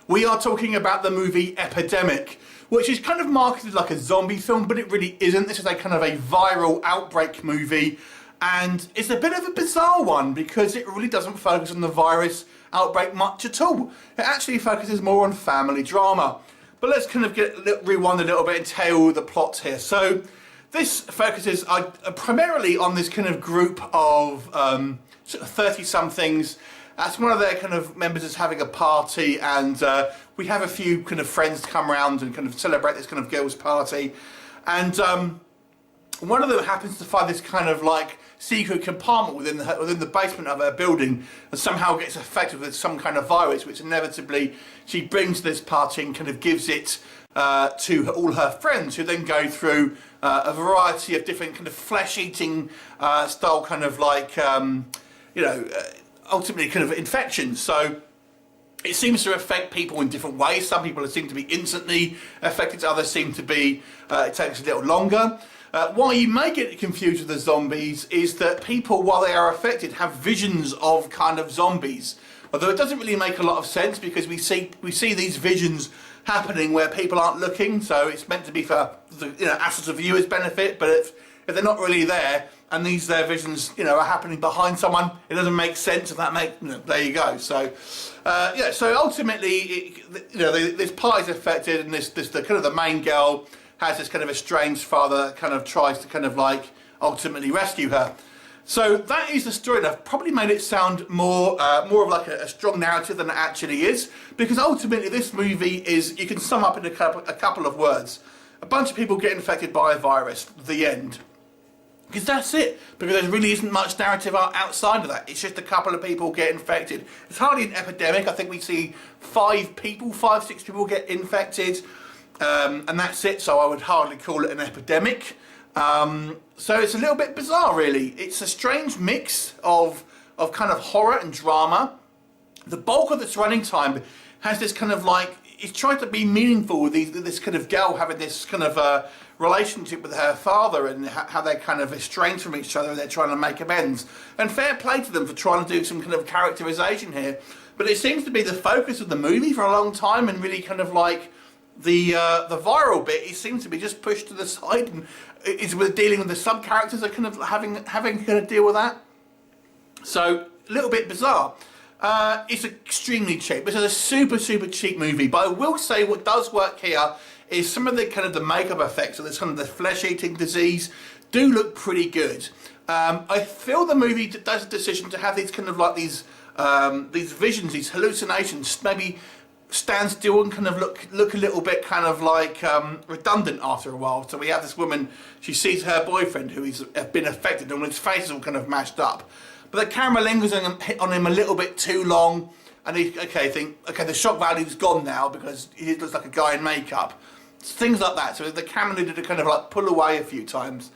We are talking about the movie EPIDEMIC, which is kind of marketed like a zombie film, but it really isn't. This is a kind of a viral outbreak movie, and it's a bit of a bizarre one because it really doesn't focus on the virus outbreak much at all. It actually focuses more on family drama. But let's kind of rewind a little bit and tell the plot here. So this focuses primarily on this kind of group of sort of 30-somethings. That's one of their kind of members is having a party, and we have a few kind of friends come around and kind of celebrate this kind of girls' party. And one of them happens to find this kind of like secret compartment within the basement of her building, and somehow gets affected with some kind of virus, which inevitably she brings to this party and kind of gives it to all her friends, who then go through a variety of different kind of flesh-eating style kind of like ultimately kind of infections. So it seems to affect people in different ways. Some people seem to be instantly affected, others seem to be, it takes a little longer. Why you may get confused with the zombies is that people, while they are affected, have visions of kind of zombies. Although it doesn't really make a lot of sense, because we see these visions happening where people aren't looking, so it's meant to be for the us as a viewer's benefit. But if they're not really there, and their visions are happening behind someone, it doesn't make sense. If that makes there you go. So so ultimately this party's affected, and the kind of the main girl has this kind of estranged father that kind of tries to kind of like ultimately rescue her. So that is the story, and I've probably made it sound more of like a strong narrative than it actually is, because ultimately this movie is, you can sum up in a couple of words: a bunch of people get infected by a virus. The end. Because that's it. Because there really isn't much narrative outside of that. It's just a couple of people get infected. It's hardly an epidemic. I think we see 5, 6 people get infected, and that's it. So I would hardly call it an epidemic. So it's a little bit bizarre, really. It's a strange mix of kind of horror and drama. The bulk of its running time has this kind of like, it's trying to be meaningful with this kind of girl having this kind of relationship with her father, and how they're kind of estranged from each other, and they're trying to make amends. And fair play to them for trying to do some kind of characterization here. But it seems to be the focus of the movie for a long time, and really kind of like the viral bit, it seems to be just pushed to the side, and is with dealing with the sub characters are kind of having to deal with that. So a little bit bizarre. It's extremely cheap. This is a super cheap movie, but I will say what does work here is some of the kind of the makeup effects of this kind of the flesh-eating disease do look pretty good. I feel the movie does a decision to have these kind of like these visions, these hallucinations, maybe stand still and kind of look a little bit kind of like redundant after a while. So we have this woman, she sees her boyfriend who's been affected, and his face is all kind of mashed up. But the camera lingers on him a little bit too long, and the shock value's gone now because he looks like a guy in makeup. Things like that. So the camera needed to kind of like pull away a few times.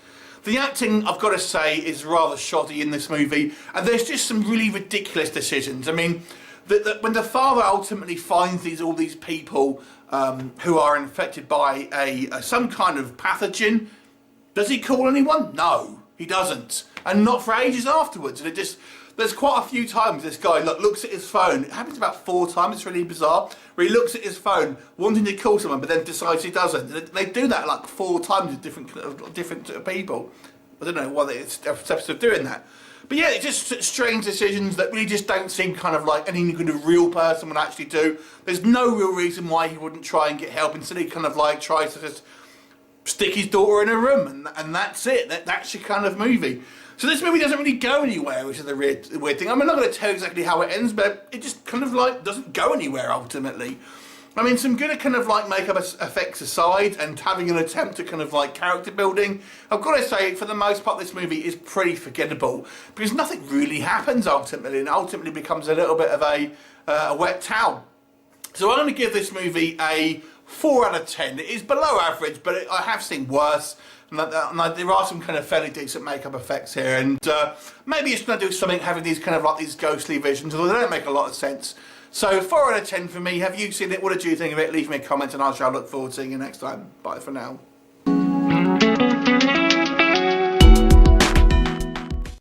The acting, I've got to say, is rather shoddy in this movie, and there's just some really ridiculous decisions. I mean, when the father ultimately finds all these people who are infected by some kind of pathogen, does he call anyone? No, he doesn't, and not for ages afterwards. And there's quite a few times this guy looks at his phone. It happens about 4 times. It's really bizarre. Where he looks at his phone, wanting to call someone, but then decides he doesn't. And they do that like 4 times with different people. I don't know why they're obsessed with doing that. But yeah, it's just strange decisions that really just don't seem kind of like any kind of real person would actually do. There's no real reason why he wouldn't try and get help. Instead, he kind of like tries to just stick his daughter in a room, and that's it. That's your kind of movie. So this movie doesn't really go anywhere, which is the weird thing. I mean, I'm not going to tell you exactly how it ends, but it just kind of like doesn't go anywhere ultimately. I mean, some good kind of like makeup effects aside, and having an attempt at kind of like character building, I've got to say, for the most part, this movie is pretty forgettable, because nothing really happens ultimately, and ultimately becomes a little bit of a wet towel. So I'm going to give this movie a 4 out of 10. It is below average, but I have seen worse. And there are some kind of fairly decent makeup effects here, and maybe it's going to do something having these kind of like these ghostly visions, although they don't make a lot of sense. So 4 out of 10 for me. Have you seen it? What did you think of it? Leave me a comment, and I shall look forward to seeing you next time. Bye for now.